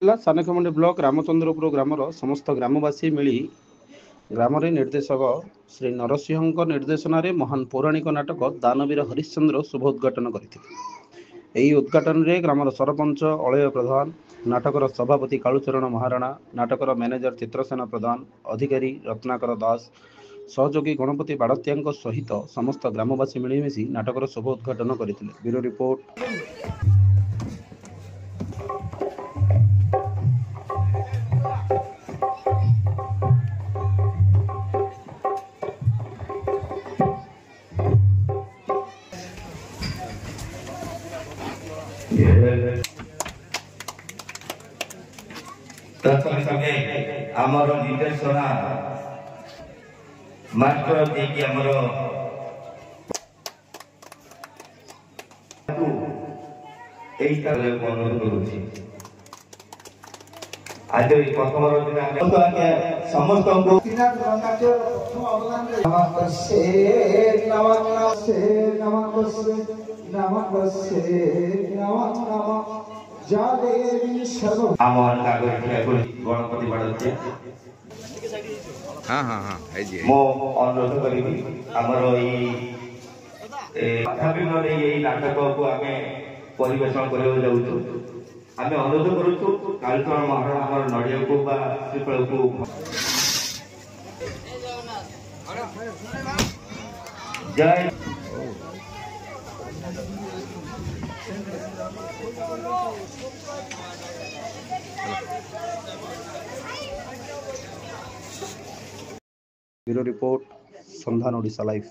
सानखमुंडी block Ramchandrapur grammar समस्त ग्रामवासी मिली ग्राम निर्देशक श्री नरसिंह निर्देशन महान पौराणिक नाटक दानवीर हरिश्चंद्र शुभ उद्घाटन करथिले। उद्घाटन में ग्रामर सरपंच अलय प्रधान, नाटकर सभापति कालुचरण महाराणा, नाटकर मैनेजर चित्रसेन प्रधान, अधिकारी रत्नाकर दास, सहयोगी गणपति बाड़तिया सहित समस्त ग्रामवासी मिलमिशि नाटकर शुभ उद्घाटन करथिले। Bureau report. प्रथम समय आमर निर्देशना मास्टर देखिए आमर अनुरोध करुच्छी आज प्रथम समस्त गणपति बाड़तिया हाँ हाँ हाँ मो अनुरोध करी आमर नाटक को आम परिवेशन कर अनुरोध करुचु कालुचरण महाराणा आमर नड़िया को श्रीफल को जय ब्यूरो रिपोर्ट संधान ओडिशा लाइव।